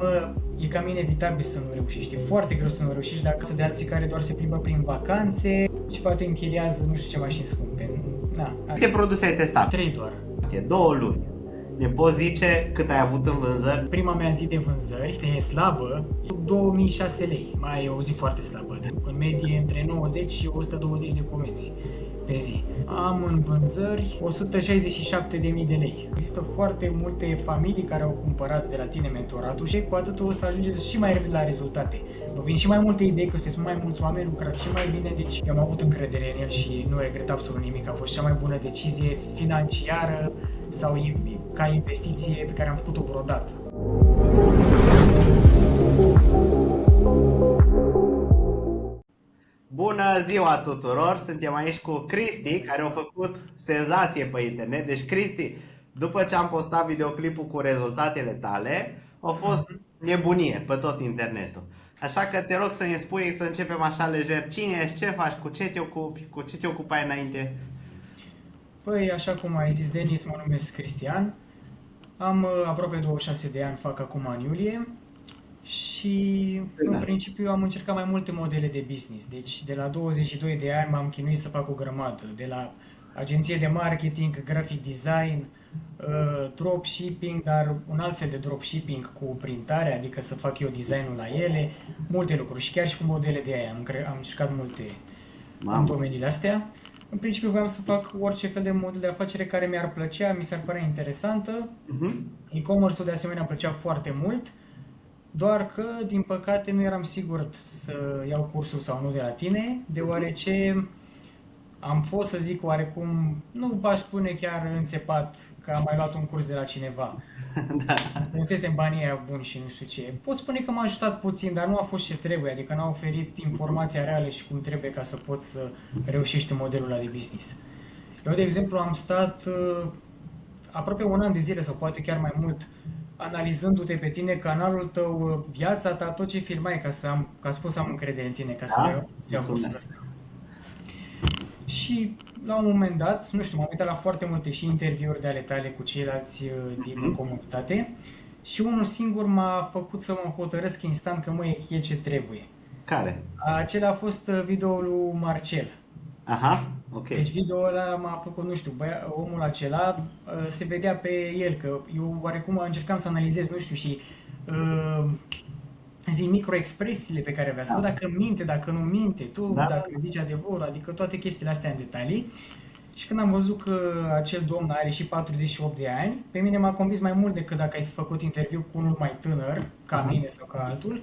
Mă, e cam inevitabil să nu reușești, e foarte greu să nu reușești dacă sunt de alții care doar se plimbă prin vacanțe și poate închiriază nu știu ce mașini scumpe. Na, Câte produse ai testat? 3 doar. E 2 luni. Ne poți zice cât ai avut în vânzări? Prima mea zi de vânzări e slabă, 2006 lei, mai e o zi foarte slabă, în medie între 90 și 120 de comenzi pe zi. Am în vânzări 167.000 de lei. Există foarte multe familii care au cumpărat de la tine mentoratul și cu atât o să ajungeți și mai repede la rezultate. Vă vin și mai multe idei, că sunteți mai mulți oameni, lucrați și mai bine, deci eu am avut încredere în el și nu regret absolut nimic. A fost cea mai bună decizie financiară sau ca investiție pe care am făcut-o vreodată. Bună ziua tuturor! Suntem aici cu Cristi, care a făcut senzație pe internet. Deci, Cristi, după ce am postat videoclipul cu rezultatele tale, a fost nebunie pe tot internetul. Așa că te rog să ne spui, să începem așa lejer, cine ești, ce faci, cu ce te ocupi, cu ce te ocupai înainte? Păi, așa cum ai zis, Denis, mă numesc Cristian, am aproape 26 de ani, fac acum în iulie și în principiu am încercat mai multe modele de business. Deci de la 22 de ani m-am chinuit să fac o grămadă, de la agenție de marketing, graphic design, dropshipping, dar un alt fel de dropshipping cu printare, adică să fac eu designul la ele, multe lucruri și chiar și cu modele de aia. Am încercat multe în domeniile astea. În principiu voiam să fac orice fel de model de afacere care mi-ar plăcea, mi s-ar părea interesantă. E-commerce-ul de asemenea îmi plăcea foarte mult, doar că, din păcate, nu eram sigur să iau cursul sau nu de la tine, deoarece am fost, să zic, oarecum, nu v-aș spune chiar înțepat că am mai luat un curs de la cineva. Da. Strânsesem banii aia buni și nu știu ce. Pot spune că m-a ajutat puțin, dar nu a fost ce trebuie, adică n-a oferit informația reală și cum trebuie ca să poți să reușești în modelul ăla de business. Eu, de exemplu, am stat aproape un an de zile sau poate chiar mai mult analizându-te pe tine, canalul tău, viața ta, tot ce filmai ca să pot să am încredere în tine, ca să iau cursul ăsta. Și la un moment dat, nu știu, m-am uitat la foarte multe și interviuri de ale tale cu ceilalți din comunitate și unul singur m-a făcut să mă hotărăsc instant că e ce trebuie. Care? Acela a fost videoul lui Marcel. Aha, ok. Deci videoul ăla m-a făcut, nu știu, omul acela se vedea pe el, că eu oarecum încercam să analizez, nu știu, și microexpresiile pe care avea, să văd dacă minte, dacă nu minte, dacă zice adevărul, adică toate chestiile astea în detalii. Și când am văzut că acel domn are și 48 de ani, pe mine m-a convins mai mult decât dacă ai fi făcut interviu cu unul mai tânăr, ca mine sau ca altul,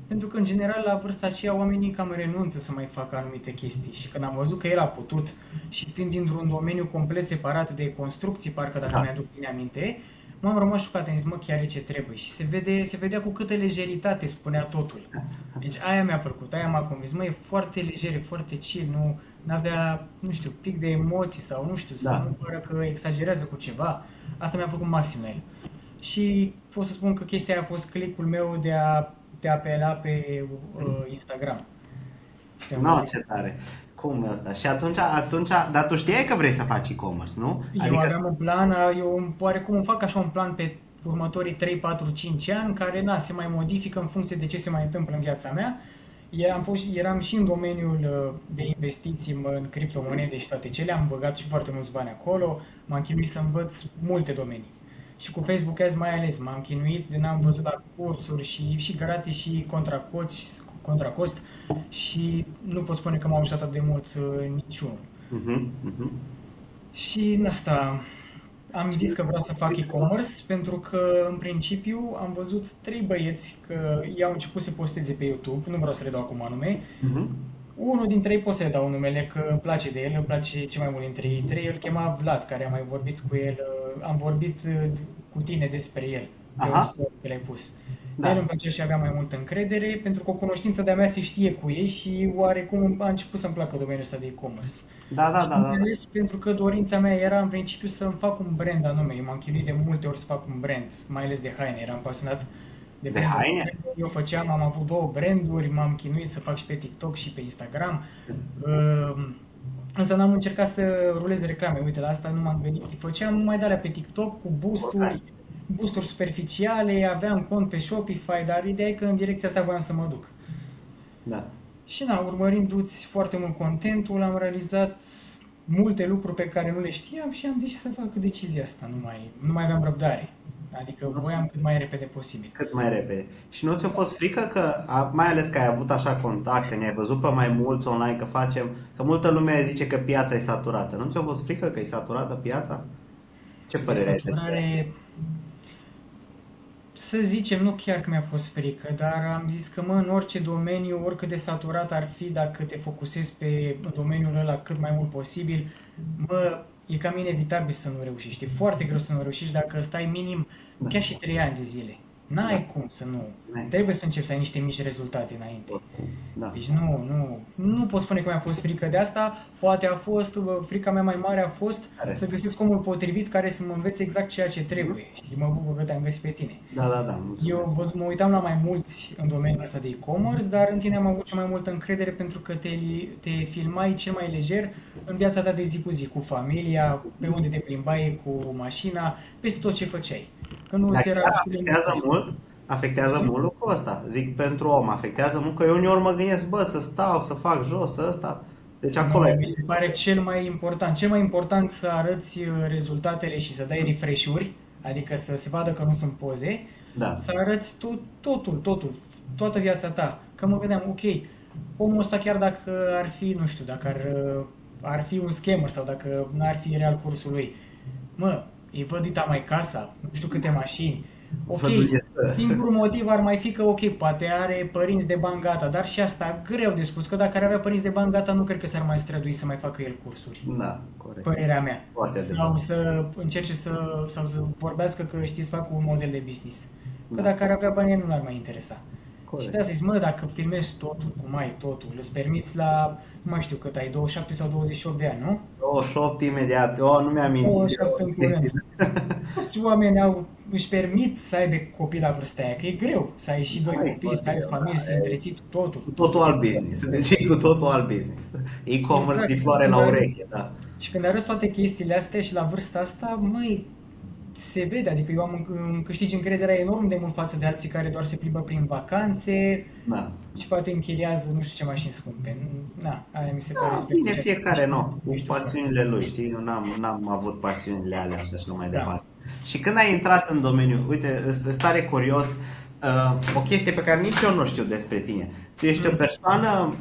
pentru că în general la vârsta aceea oamenii cam renunță să mai facă anumite chestii. Și când am văzut că el a putut, și fiind dintr-un domeniu complet separat de construcții, parcă dacă mi-aduc bine aminte, m-am rămas șocat, am zis, chiar e ce trebuie. Și se vedea cu câtă lejeritate spunea totul. Deci aia mi-a plăcut, aia m-a convins. E foarte lejer, e foarte chill, nu avea, nu știu, pic de emoții sau nu știu, să nu pară că exagerează cu ceva. Asta mi-a plăcut maxim la el. Și pot să spun că chestia aia a fost click-ul meu de a te apela pe Instagram. Ce tare! Cum asta? Și atunci, dar tu știai că vrei să faci e-commerce, nu? Eu aveam un plan, eu oarecum îmi fac așa un plan pe următorii 3, 4, 5 ani, care se mai modifică în funcție de ce se mai întâmplă în viața mea. Eram și în domeniul de investiții în criptomonede și toate cele, am băgat și foarte mulți bani acolo, m-am chinuit să învăț multe domenii. Și cu Facebook Ads mai ales, m-am chinuit de n-am văzut la cursuri și gratis și contra cost și nu pot spune că m-au ajutat atât de mult niciunul. Și în asta am zis că vreau să fac e-commerce pentru că în principiu am văzut 3 băieți că i-au început să posteze pe YouTube, nu vreau să le dau acum nume. Unul dintre ei pot să le dau numele că îmi place de el, îmi place ce mai mult dintre ei 3, îl chema Vlad, care am mai vorbit cu el, am vorbit cu tine despre el, pe o story pe l-ai pus. El îmi plăcea și avea mai multă încredere, pentru că o cunoștință de-a mea se știe cu ei și oarecum a început să-mi placă domeniul ăsta de e-commerce. Da. Pentru că dorința mea era în principiu să-mi fac un brand anume. Eu m-am chinuit de multe ori să fac un brand, mai ales de haine, eram pasionat de haine. Eu am avut 2 branduri, m-am chinuit să fac și pe TikTok și pe Instagram. Însă n-am încercat să rulez reclame, uite la asta nu m-am gândit. Făceam numai de alea pe TikTok cu boost-uri, boosturi superficiale, aveam cont pe Shopify, dar ideea e că în direcția asta voiam să mă duc. Da. Și na, urmărindu-ți foarte mult contentul, am realizat multe lucruri pe care nu le știam și am decis să fac decizia asta. Nu mai aveam răbdare. Adică voiam cât mai repede posibil. Cât mai repede. Și nu ți-a fost frică că, mai ales că ai avut așa contact, că ne-ai văzut pe mai mulți online, că multă lume zice că piața e saturată. Nu ți-a fost frică că e saturată piața? Ce părere ai? Saturare, să zicem, nu chiar că mi-a fost frică, dar am zis că în orice domeniu, oricât de saturat ar fi, dacă te focusezi pe domeniul ăla cât mai mult posibil, e cam inevitabil să nu reușești. E foarte greu să nu reușești dacă stai minim chiar și 3 ani de zile. N-ai cum să nu. Trebuie să începi să ai niște mici rezultate înainte. Da. Deci nu pot spune că mi-a fost frică de asta. Poate a fost, frica mea mai mare a fost să găsesc omul potrivit care să mă învețe exact ceea ce trebuie. Și mă bucur că te-am găsit pe tine. Da. Eu mă uitam la mai mulți în domeniul ăsta de e-commerce, dar în tine am avut cea mai multă încredere pentru că te filmai cel mai lejer în viața ta de zi cu zi, cu familia, pe unde te plimbai cu mașina, peste tot ce făceai. Că nu ți era afectează mult lucrul ăsta. Zic pentru om, afectează mult, că eu uneori mă gândesc, să stau, să fac jos, ăsta. Deci acolo mi se pare cel mai important. Cel mai important să arăți rezultatele și să dai refresh-uri, adică să se vadă că nu sunt poze, să arăți totul, toată viața ta. Că mă gândeam, ok, omul ăsta chiar dacă ar fi, nu știu, dacă ar fi un scammer sau dacă n-ar fi real cursul lui, îi văd dita mai casa, nu știu câte mașini. Ok, singurul motiv ar mai fi că, ok, poate are părinți de bani gata, dar și asta greu de spus, că dacă ar avea părinți de bani gata, nu cred că s-ar mai strădui să mai facă el cursuri. Da, corect. Părerea mea. Sau să încerce sau să vorbească că știi să facă un model de business. Că dacă ar avea bani, nu l-ar mai interesa. Corect. Și de asta zici, dacă filmezi totul, cum ai totul, îți permiți la, nu mai știu cât ai, 27 sau 28 de ani, nu? 28 imediat, nu mi-am amintit. 28 în curând. Toți oamenii își permit să aibă copii la vârsta aia, că e greu să ai și 2 copii, să ai familie, să întreții totul. Cu totul alt business, deci cu totul alt business. E-commerce e floare la ureche, da. Și când arăți toate chestiile astea și la vârsta asta, se vede, adică eu îmi câștig încrederea enorm de mult față de alții care doar se plimbă prin vacanțe și poate închiriază nu știu ce mașini scumpe. Aia mi se pare bine, fiecare cu pasiunile lui, știi? Eu n-am avut pasiunile alea așa și nu mai departe. Și când ai intrat în domeniu, uite, sunt tare curios, o chestie pe care nici eu nu știu despre tine. Tu ești o persoană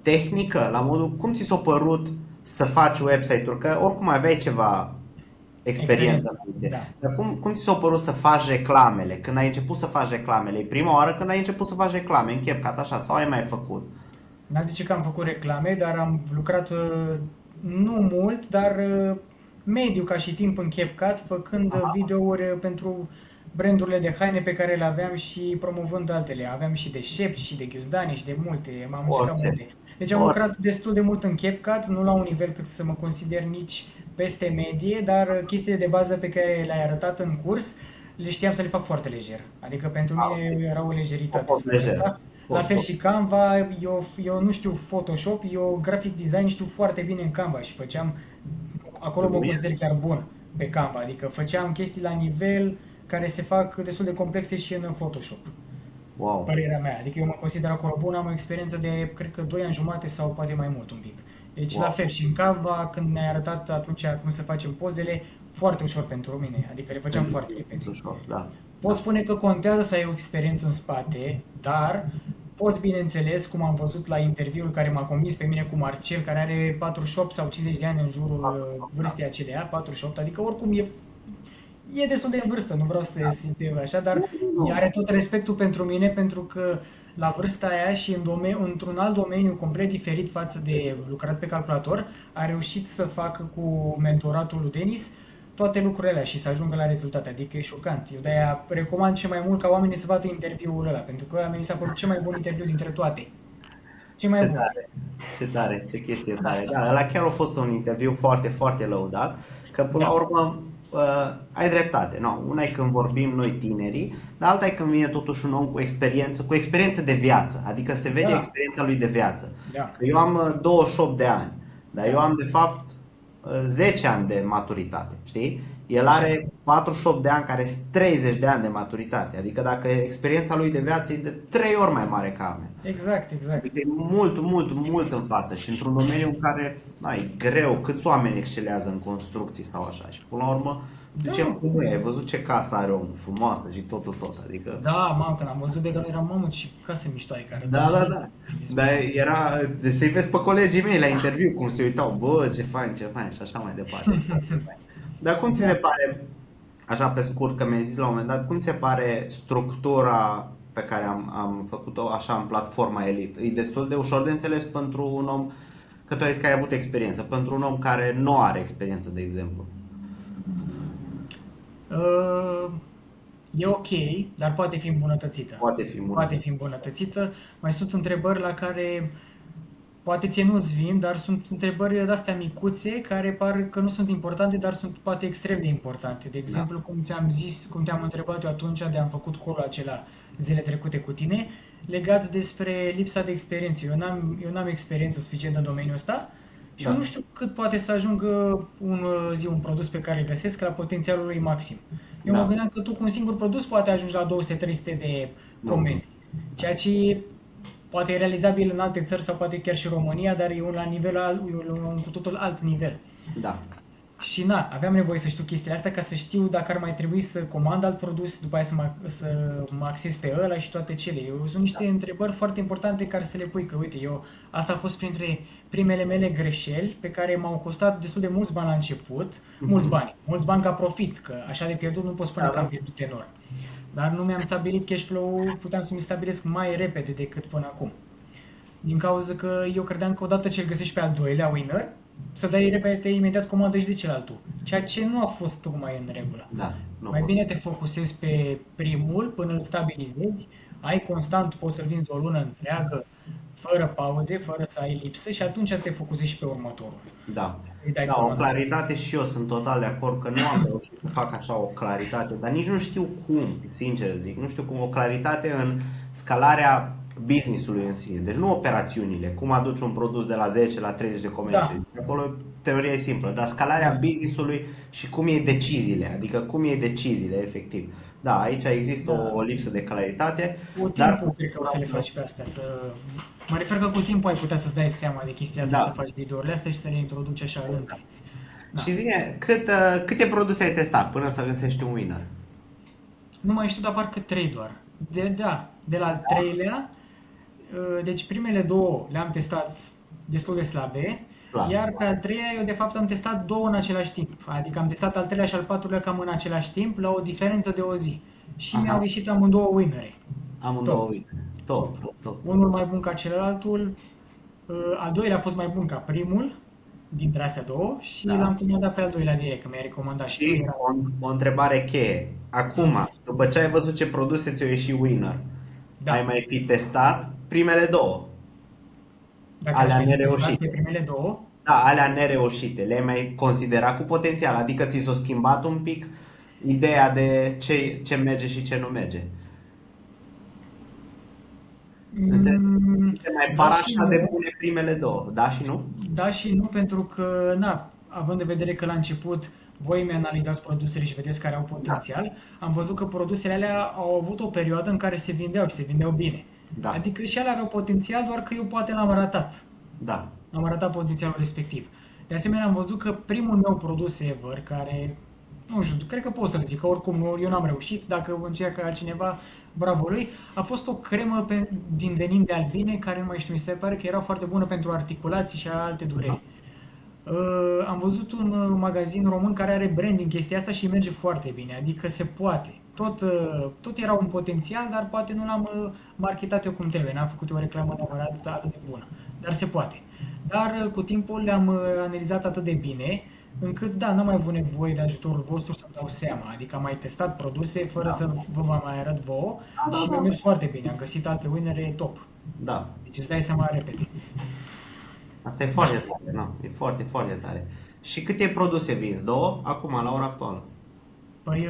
tehnică, la modul, cum ți s-a părut să faci website-uri? Că oricum aveai ceva experiență. Dar cum ți s-a părut să faci reclamele? Când ai început să faci reclamele? E prima oară când ai început să faci reclame în CapCut așa sau ai mai făcut? N-am zice că am făcut reclame, dar am lucrat nu mult, dar mediu ca și timp în CapCut, făcând videouri pentru brandurile de haine pe care le aveam și promovând altele. Aveam și de șepți și de ghiuzdani și de multe, m-am încercat multe. Deci am lucrat destul de mult în CapCut, nu la un nivel cât să mă consider nici peste medie, dar chestiile de bază pe care le-ai arătat în curs, le știam să le fac foarte lejer. Adică pentru mine era o lejeritate. La fel și Canva, eu nu știu Photoshop, eu graphic design știu foarte bine în Canva și acolo mă consider chiar bun pe Canva, adică făceam chestii la nivel care se fac destul de complexe și în Photoshop. Wow. Părerea mea, adică eu mă consider acolo bun, am o experiență de, cred că 2 ani jumate sau poate mai mult un pic. Deci la fel și în Canva, când ne-ai arătat atunci cum să facem pozele, foarte ușor pentru mine, adică le făceam foarte repede. Pot spune că contează să ai o experiență în spate, dar poți, bineînțeles, cum am văzut la interviul care m-a convins pe mine cu Marcel, care are 48 sau 50 de ani în jurul vârstei acelea, 48, adică oricum e destul de în vârstă, nu vreau să simt așa, dar are tot respectul pentru mine, pentru că la vârsta aia și într-un alt domeniu complet diferit față de lucrat pe calculator, a reușit să facă cu mentoratul lui Denis toate lucrurile alea și să ajungă la rezultate, adică e șocant. Eu de-aia recomand cel mai mult ca oamenii să vadă interviul ăla, pentru că ăla mi s-a părut cel mai bun interviu dintre toate. Ce tare, ce chestie tare. Da, ăla chiar a fost un interviu foarte, foarte lăudat, că până la urmă ai dreptate. Una e când vorbim noi tinerii, dar alta e când vine totuși un om cu experiență de viață, adică se vede experiența lui de viață. Eu am 28 de ani, dar eu am de fapt 10 ani de maturitate, știi? El are 48 de ani, care sunt 30 de ani de maturitate. Adică dacă experiența lui de viață e de 3 ori mai mare ca a mea. Exact, exact. Adică e mult, mult, mult în față și într-un domeniu în care e greu, câți oameni excelează în construcții sau așa. Și până la urmă, zicem cum e, ai văzut ce casă are omul, frumoasă și tot. Adică... Da, mamă, când am văzut de că eram, mamă, și casă mișto ai care... Da. Dar era, de să-i vezi pe colegii mei la interviu cum se uitau, bă, ce fain și așa mai departe. Dar cum ți se pare, așa pe scurt, că mi-ai zis la un moment dat, cum ți se pare structura pe care am făcut-o așa în platforma Elite? E destul de ușor de înțeles pentru un om, că tu ai zis că ai avut experiență, pentru un om care nu are experiență, de exemplu. E ok, dar poate fi îmbunătățită. Poate fi îmbunătățită. Mai sunt întrebări la care poate ție nu-ți vin, dar sunt întrebări de-astea micuțe care par că nu sunt importante, dar sunt poate extrem de importante. De exemplu, cum ți-am zis, cum te-am întrebat eu atunci de am făcut call acela zile trecute cu tine, legat despre lipsa de experiență. Eu n-am experiență suficientă în domeniul ăsta și eu nu știu cât poate să ajungă un produs pe care îl găsesc la potențialul lui maxim. Eu mă gândeam că tu cu un singur produs poate ajungi la 200-300 de comenzi, ceea ce poate e realizabil în alte țări sau poate chiar și România, dar e un cu totul alt nivel. Da. Și aveam nevoie să știu chestiile astea ca să știu dacă ar mai trebui să comand alt produs, după aia să mă axez pe ăla și toate cele. Sunt niște întrebări foarte importante care să le pui, că uite, asta a fost printre primele mele greșeli pe care m-au costat destul de mulți bani la început, mulți bani ca profit, că așa de pierdut nu pot spune că am pierdut enorm. Dar nu mi-am stabilit cash flow-ul, puteam să mi stabilesc mai repede decât până acum. Din cauza că eu credeam că odată ce îl găsești pe al doilea winner, să dai repede imediat comandă și de cealaltul. Ceea ce nu a fost tocmai în regulă. Mai bine te focusezi pe primul până îl stabilizezi, ai constant, poți să-l vinzi o lună întreagă, fără pauze, fără să ai lipsă și atunci te focusezi și pe următorul. Da, o claritate și eu sunt total de acord că nu am reușit să fac așa o claritate, dar nici nu știu cum, sincer zic, nu știu cum o claritate în scalarea business-ului în sine, deci nu operațiunile, cum aduci un produs de la 10 la 30 de comenzi, acolo teoria e simplă, dar scalarea business-ului și cum e deciziile, adică cum e deciziile efectiv. Da, aici există o lipsă de claritate. Cu timpul cred că o să le faci pe astea. Mă refer că cu timpul ai putea să-ți dai seama de chestia asta, să faci videourile astea și să le introduci așa între. Și zi-ne, câte produse ai testat până să găsești un winner? Nu mai știu, dar parcă 3 doar. De la al treilea, deci primele două le-am testat destul de slabe, iar pe al treilea eu de fapt am testat două în același timp. Adică am testat al treilea și al patrulea cam în același timp, la o diferență de o zi. Și mi-au ieșit amândouă winnere. Amândouă winnere. Top. Unul mai bun ca celălaltul, al doilea a fost mai bun ca primul dintre astea două și l-am comandat pe al doilea direct, că mi-a recomandat. Și o întrebare cheie. Acum, după ce ai văzut ce produse ți-au ieșit winner, ai mai fi testat primele două? Alea nereușite. Primele două? Da, alea nereușite. Le-ai mai considerat cu potențial? Adică ți s-a schimbat un pic ideea de ce merge și ce nu merge? Se mai par așa de bune primele două, da și nu? Da și nu, pentru că, având în vedere că la început voi mi-analizați produsele și vedeți care au potențial, am văzut că produsele alea au avut o perioadă în care se vindeau și se vindeau bine. Adică și ele aveau potențial, doar că eu poate l-am ratat. Am ratat potențialul respectiv. De asemenea, am văzut că primul meu produs ever, care, nu știu, cred că pot să-l zic, că oricum eu n-am reușit, dacă încearcă altcineva, bravo lui, a fost o cremă din venin de albine, care nu mai știu, mi se pare că era foarte bună pentru articulații și alte dureri. Am văzut un magazin român care are brand în chestia asta și merge foarte bine, adică se poate. Tot era un potențial, dar poate nu l-am marketat eu cum trebuie, n-am făcut o reclamă neapărat atât de bună, dar se poate. Dar cu timpul le-am analizat atât de bine, încât n-am mai avut nevoie de ajutorul vostru să-mi dau seama, adică am mai testat produse fără să vă mai arăt vouă și mi-a mers foarte bine, am găsit alte winnere top. Deci îți dai seama repede. Asta e foarte tare, e foarte, foarte tare. Și câte produse vinzi? 2 acum, la ora actuală? Păi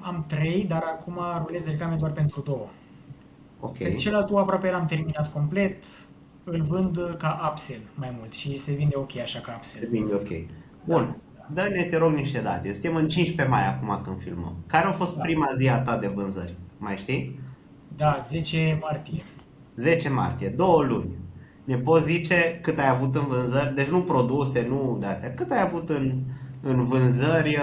am 3, dar acum rulez reclame doar pentru 2. Pe celălalt aproape l-am terminat complet, îl vând ca upsell mai mult și se vinde ok așa ca upsell. Se vinde ok. Bun. Dă-ne, te rog, niște date. Suntem în 15 mai acum când filmăm. Care a fost Da, prima zi a ta de vânzări? Mai știi? da, 10 martie. 10 martie, 2 luni. Ne poți zice cât ai avut în vânzări? Deci nu produse, nu de astea. Cât ai avut în vânzări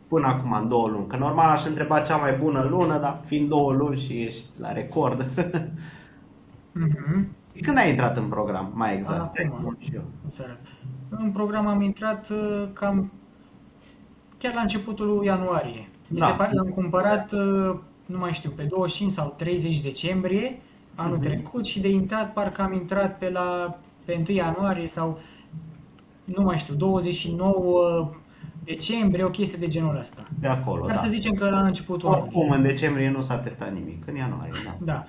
până acum, în 2 luni? Că normal aș întreba cea mai bună lună, dar fiind 2 luni și ești la record. Mhm. Când ai intrat în program, mai exact? Stai Acum, mult și eu. o să arăt. În program am intrat cam chiar la începutul lui ianuarie. Mi se Da. pare, l-am cumpărat, nu mai știu, pe 25 sau 30 decembrie anul Mhm. trecut și de intrat parcă am intrat pe 1 ianuarie sau nu mai știu, 29 decembrie, o chestie de genul ăsta. De acolo, Dar să da. zicem că la începutul anului. Oricum, în decembrie nu s-a testat nimic. În ianuarie, da. Da.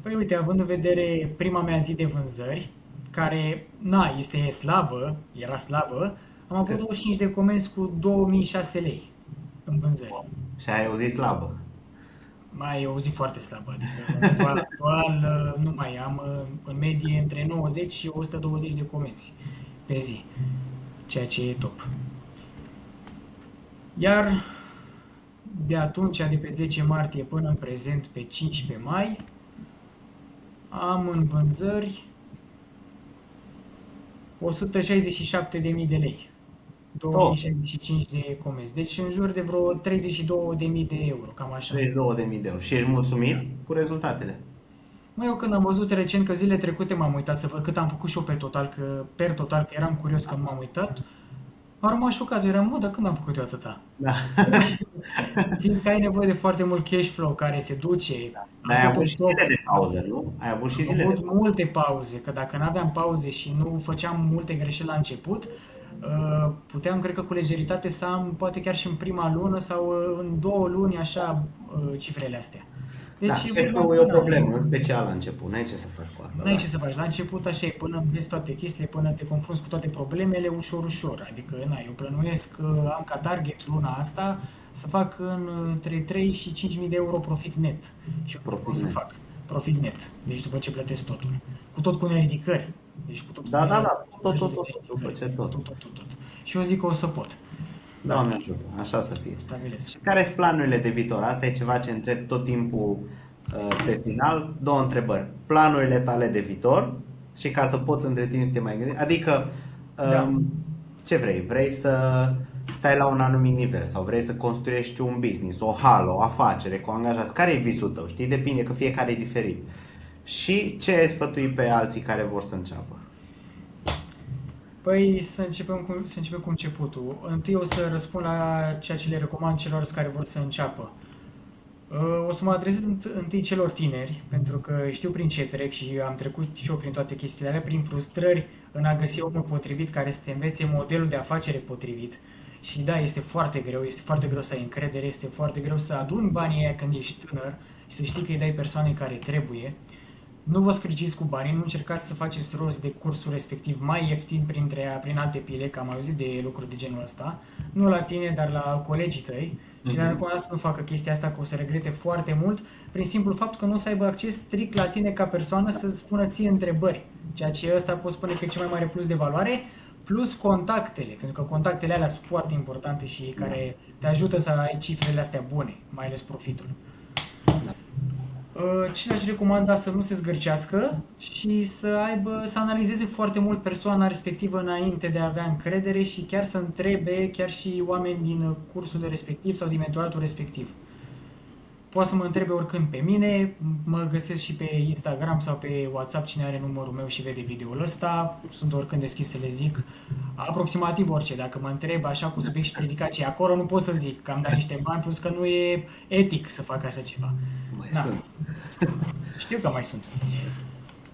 Păi uite, având în vedere prima mea zi de vânzări, care, este slabă, era slabă, am avut Cât? 25 de comenzi cu 2006 lei în vânzări. Și ai o zi slabă. Mai e o zi foarte slabă, adică în momentul actual nu mai am în medie între 90 și 120 de comenzi pe zi, ceea ce e top. Iar de atunci, de pe 10 martie până în prezent, pe 15 mai, am în vânzări 167.000 de lei, Oh, 2065 de comenzi, deci în jur de vreo 32.000 de euro, cam așa. 32.000 de euro. Și ești mulțumit cu rezultatele? Mă, eu când am văzut recent că zilele trecute m-am uitat să văd cât am făcut și eu per total, că eram curios că nu m-am uitat, m-a rămas șocat, eram, mă, dar când am făcut eu atâta? Da. Fiindcă ai nevoie de foarte mult cash flow care se duce, Dar am ai tot avut în și zile stoc, de pauză, nu? Ai avut și am zile de avut pauză. multe pauze, că dacă nu aveam pauze și nu făceam multe greșeli la început, puteam, cred că cu lejeritate să am, poate chiar și în prima lună sau în 2 luni, așa, cifrele astea. Da, Deci, cash-flow e o problemă, în special la început. N-ai ce să faci cu asta, n-ai da. ce să faci. La început așa e, până vezi toate chestiile, până te confrunți cu toate problemele, ușor, ușor. Adică, eu plănuiesc că am ca target luna asta să fac între 3 și 5.000 de euro profit net. Și eu o Profit să net. fac profit net. Deci după ce plătesc totul. Cu tot cu neridicări. Deci cu tot cu Da, da, da, tot, tot, tot, tot, după neridicări. ce tot. Tot. Și eu zic că o să pot. Doamne Asta ajută, așa să fie. stabilesc. Și care sunt planurile de viitor? Asta e ceva ce întreb tot timpul pe final. 2 întrebări. Planurile tale de viitor și ca să poți între timp să te mai gândești. Adică, Da. ce vrei? Vrei să stai la un anumit nivel sau vrei să construiești un business, o hală, o afacere cu angajați? Care e visul tău? Știi? Depinde, că fiecare e diferit. Și ce ai sfătui pe alții care vor să înceapă? Păi să începem cu începutul. Întâi o să răspund la ceea ce le recomand celor care vor să înceapă. O să mă adresez întâi celor tineri, pentru că știu prin ce trec și am trecut și eu prin toate chestiile alea, prin frustrări în a găsi omul potrivit care să te învețe modelul de afacere potrivit. Și da, este foarte greu să ai încredere, este foarte greu să aduni banii aia când ești tânăr și să știi că îi dai persoanei care trebuie. Nu vă scriciți cu banii, nu încercați să faceți rost de cursul respectiv mai ieftin prin alte pile, că am auzit de lucruri de genul ăsta, nu la tine, dar la colegii tăi. Și le-am recomandat să nu facă chestia asta, că o să regrete foarte mult, prin simplu fapt că nu o să aibă acces strict la tine ca persoană să-ți spună ție întrebări. Ceea ce ăsta pot spune că e cel mai mare plus de valoare, plus contactele, pentru că contactele alea sunt foarte importante și care te ajută să ai cifrele astea bune, mai ales profitul. Ce le-aș recomanda să nu se zgârcească și să analizeze foarte mult persoana respectivă înainte de a avea încredere și chiar să întrebe chiar și oameni din cursul respectiv sau din mentoratul respectiv. Poate să mă întrebe oricând pe mine, mă găsesc și pe Instagram sau pe WhatsApp cine are numărul meu și vede videoul ăsta, sunt oricând deschis să le zic aproximativ orice. Dacă mă întreb așa cu subiect și predicație, acolo nu pot să zic că am dat niște bani, plus că nu e etic să fac așa ceva. Mai Da, sunt. știu că mai sunt.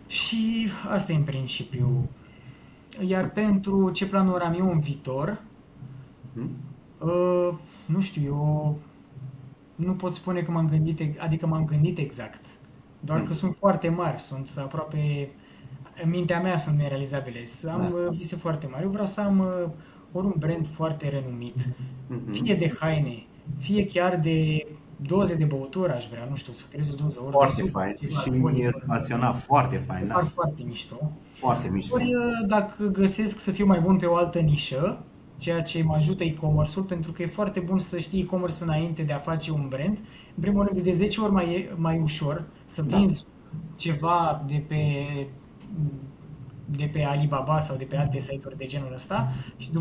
Și asta e în principiu. Iar pentru ce planuri am eu în viitor, Mhm. nu știu, eu nu pot spune că m-am gândit, adică m-am gândit exact. Doar că Mhm. sunt foarte mari, sunt aproape, în mintea mea sunt nerealizabile. Să am Da. vise foarte mari. Eu vreau să am ori un brand foarte renumit, fie Mhm. de haine, fie chiar de doze de băutură aș vrea, nu știu, să creez o doză, ori de Foarte suc, fain ceva și alcoolic, e ori staționat foarte fain, fac da. foarte mișto. Foarte mișto. Ori dacă găsesc să fiu mai bun pe o altă nișă, ceea ce mă ajută e-commerce-ul, pentru că e foarte bun să știi e-commerce înainte de a face un brand. În primul rând, e de 10 ori mai ușor să Da. vinzi ceva de pe Alibaba sau de pe alte site-uri de genul ăsta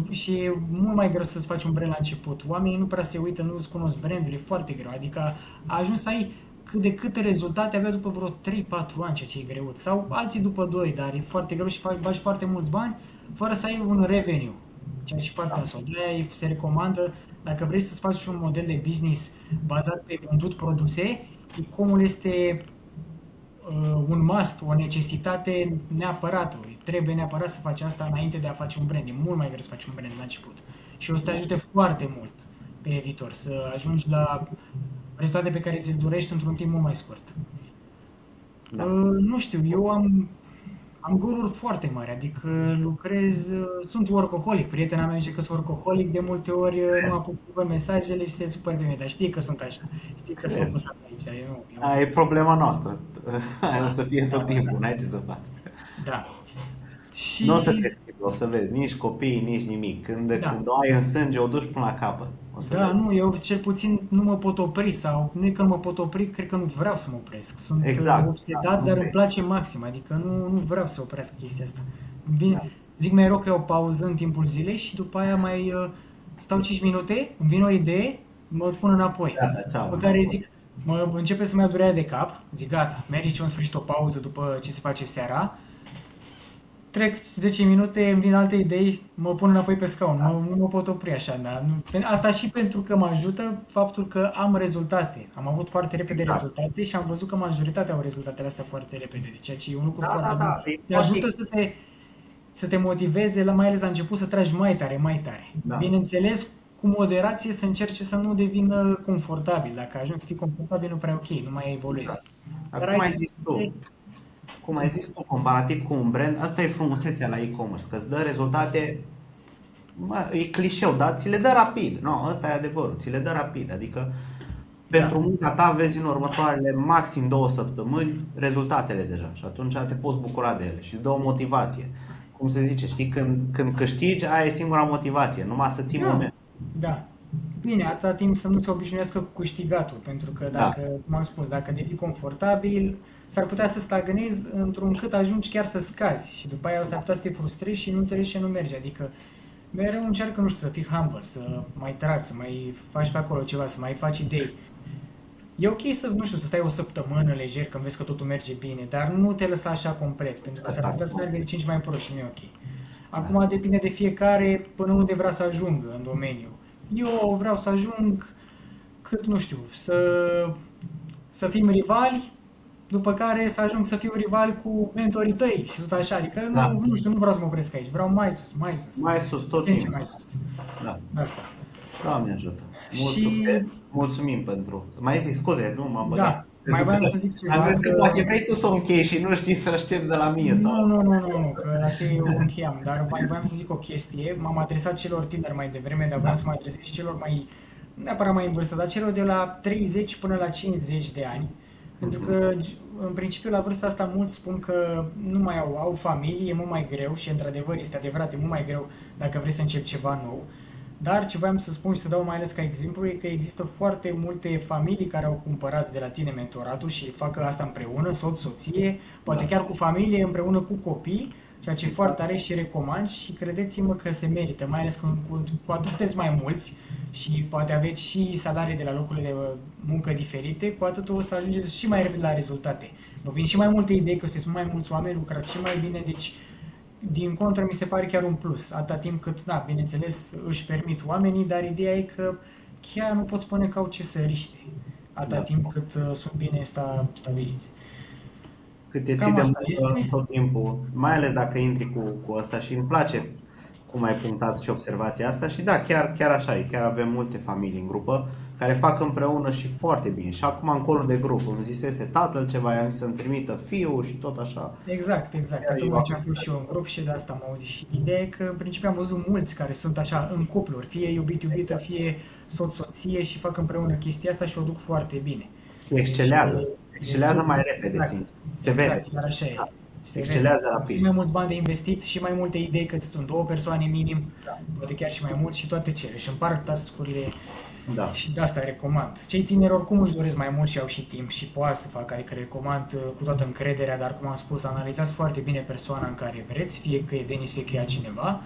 și e mult mai greu să-ți faci un brand la început. Oamenii nu prea se uită, nu-ți cunosc brandul, e foarte greu. Adică a ajuns să ai cât de câte rezultate avea după vreo 3-4 ani, ceea ce e greu. Sau alții după 2, dar e foarte greu și faci foarte mulți bani fără să ai un revenue, ceea ce e foarte nasol. De-aia se recomandă, dacă vrei să-ți faci un model de business bazat pe vândut produse, e-comul este un must, o necesitate neapărată. Trebuie neapărat să faci asta înainte de a face un brand. E mult mai greu să faci un brand la început. Și o să te ajute foarte mult pe viitor să ajungi la rezultate pe care ți-l dorești într-un timp mult mai scurt. Da. Nu știu, eu am gururi foarte mari, adică sunt workaholic. Prietena mea zice că sunt workaholic, de multe ori nu apuc să văd mesajele și se supără pe mine, dar știi că sunt așa, știi că sunt focusat aici. Aia e problema noastră. Aia o să fie tot timpul, n-ai ce să faci. Da. Și... Nu o să te schimbi, o să vezi, nici copiii, nici nimic. Când o ai în sânge, o duci până la capăt. Da, nu, eu cel puțin nu mă pot opri sau nu e că nu mă pot opri, cred că nu vreau să mă opresc. Sunt obsedat, dar îmi place maxim, adică nu vreau să opresc chestia asta. Zic mereu că e o pauză în timpul zilei și după aia mai stau 5 minute, îmi vine o idee, mă pun înapoi. După care zic, începe să-mi ia durerea de cap, zic gata, meriți în sfârșit o pauză după ce se face seara. Trec 10 minute, îmi vin alte idei, mă pun înapoi pe scaun, nu mă pot opri așa. Dar asta și pentru că mă ajută faptul că am rezultate. Am avut foarte repede rezultate și am văzut că majoritatea au rezultatele astea foarte repede. Ceea ce e un lucru foarte bun. Te ajută să te motiveze, mai ales la început, să tragi mai tare, mai tare. Da. Bineînțeles, cu moderație să încerci să nu devină confortabil. Dacă ajungi să fii confortabil, nu prea ok, nu mai evoluezi. Da. Cum ai zis tu, comparativ cu un brand, asta e frumusețea la e-commerce, că îți dă rezultate, e clișeu, dar ți le dă rapid. No, ăsta e adevărul, ți le dă rapid, adică pentru munca ta vezi în următoarele maxim 2 săptămâni rezultatele deja și atunci te poți bucura de ele și îți dă o motivație. Cum se zice, știi, când câștigi, aia e singura motivație, numai să ții moment. Da. Bine, atâta timp să nu se obișnuiască cu câștigatul, pentru că dacă, cum am spus, dacă devii confortabil, s-ar putea să stagnezi într-un cât ajungi chiar să scazi și după aia s-ar putea să te frustrezi și nu înțelegi ce nu merge. Adică mereu încearcă, nu știu, să fii humble, să mai tragi, să mai faci pe acolo ceva, să mai faci idei. E ok să, nu știu, să stai o săptămână lejer când vezi că totul merge bine, dar nu te lăsa așa complet, pentru că s-ar putea să meargă de 5 mai prost și nu e ok. Acum depinde de fiecare până unde vrea să ajungă în domeniu. Eu vreau să ajung cât, nu știu, să fim rivali, după care să ajung să fiu rival cu mentorii tăi și tot așa, adică nu știu, nu vreau să mă opresc aici, vreau mai sus, mai sus. Mai sus, tot timpul. Mai sus. Da. Asta. Doamne ajută. Mulțumim pentru... Mai zi, scuze, nu m-am băgat. Da. Mai vreau să zic ceva. Am crezut că poate vrei tu să o închei și nu știi să aștepți de la mine. Sau... Nu, că la ce eu încheiam, dar mai vreau să zic o chestie. M-am adresat celor tineri mai devreme, dar vreau să mă adresez și celor mai, neapărat mai în vârstă, dar celor de la 30 până la 50 de ani. Pentru că, în principiu, la vârsta asta mulți spun că nu mai au familie, e mult mai greu și, într-adevăr, este adevărat, e mult mai greu dacă vrei să începi ceva nou. Dar ce voiam să spun și să dau mai ales ca exemplu e că există foarte multe familii care au cumpărat de la tine mentoratul și fac asta împreună, soț, soție, poate chiar cu familie, împreună cu copii, ceea ce e foarte tare și recomand și credeți-mă că se merită, mai ales că cu atât sunteți mai mulți și poate aveți și salarii de la locurile de muncă diferite, cu atât o să ajungeți și mai repede la rezultate. Vă vin și mai multe idei că sunteți mai mulți oameni, lucrați și mai bine, deci din contră mi se pare chiar un plus, atâta timp cât, da, bineînțeles, își permit oamenii, dar ideea e că chiar nu pot spune că au ce să riște, atâta timp cât sunt bine stabiliți. Cât te ții de muncă tot timpul, mai ales dacă intri cu asta și îmi place cum ai punctat și observația asta și da, chiar așa e, chiar avem multe familii în grupă care fac împreună și foarte bine. Și acum în colul de grup îmi zisese tatăl ceva, i-am zis să-mi trimită fiul și tot așa. Exact. Tocmai ce am fost și eu în grup și de asta am auzit și ideea că în principiu am văzut mulți care sunt așa în cupluri, fie iubit-iubită, fie soț-soție și fac împreună chestia asta și o duc foarte bine. Și excelează mai repede, sincer. Se vede. Chiar așa e. Se excelează vede. rapid. Și mai mulți bani de investit și mai multe idei, că sunt două persoane minim, poate chiar și mai mult, și toate cele. Și împart task-urile Da. și de asta recomand. Cei tineri oricum își doresc mai mult și au și timp și poate să facă, adică recomand cu toată încrederea, dar cum am spus, analizați foarte bine persoana în care vreți, fie că e Denis, fie că e altcineva.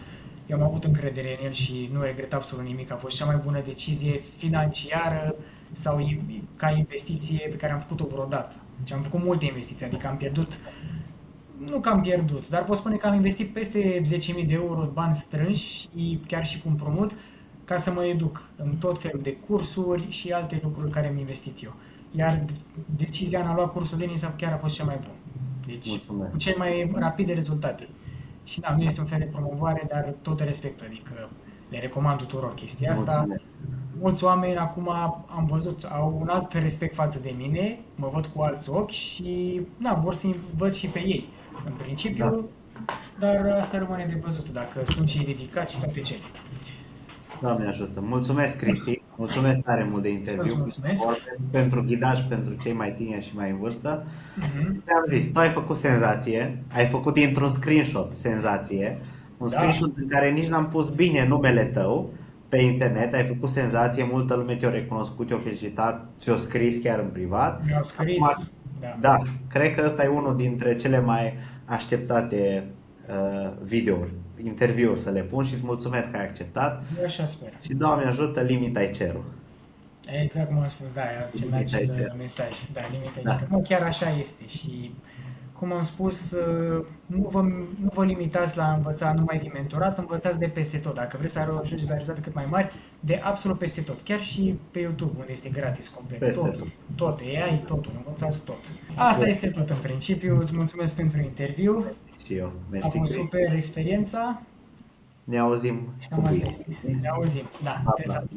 Eu am avut încredere în el și nu regret absolut nimic. A fost cea mai bună decizie financiară sau ca investiție pe care am făcut-o vreodată. Deci am făcut multe investiții, adică am pierdut, nu că am pierdut, dar pot spune că am investit peste 10.000 de euro bani strânși și chiar și cu împrumut ca să mă educ în tot felul de cursuri și alte lucruri care am investit eu. Iar decizia în a lua cursul Denis chiar a fost cea mai bună. Deci, Mulțumesc. cel mai rapide rezultate. Și da, nu este un fel de promovare, dar tot respectul, adică le recomand tuturor chestia asta. Mulțumesc. Mulți oameni acum am văzut, au un alt respect față de mine, mă văd cu alți ochi și da, vor să-i văd și pe ei, în principiu, dar asta rămâne de văzut, dacă sunt și dedicați și toate cele. Doamne ajută. Mulțumesc, Cristi. Mulțumesc tare mult de interviu. Mulțumesc. Pentru ghidaj pentru cei mai tineri și mai în vârstă. Mhm. Te-am zis, tu ai făcut senzație, ai făcut dintr-un screenshot senzație, un Da. screenshot în care nici n-am pus bine numele tău pe internet, ai făcut senzație, multă lume te-a recunoscut, te-a felicitat, ți-a scris chiar în privat. Mi-au scris, Acum, da. Da, cred că ăsta e unul dintre cele mai așteptate videouri, interviuri să le pun și îți mulțumesc că ai acceptat. Eu așa sper. Și Doamne ajută, limita-i cerul. Exact cum am spus, da, Limita aici. acel mesaj, da, limita aici. Da. Că, mă, chiar așa este și, cum am spus, nu vă limitați la a învăța numai din mentorat, învățați de peste tot. Dacă vreți să ajungeți la rezultate cât mai mari, de absolut peste tot. Chiar și pe YouTube, unde este gratis complet. Peste tot. tot. Tot, AI, totul, învățați tot. Asta este tot în principiu, îți mulțumesc pentru interviu. Și eu. A Mersi, fost Cristi. super experiența. Ne auzim cu Cam asta bine. este. Ne auzim, da. Pa, Te pa. salut.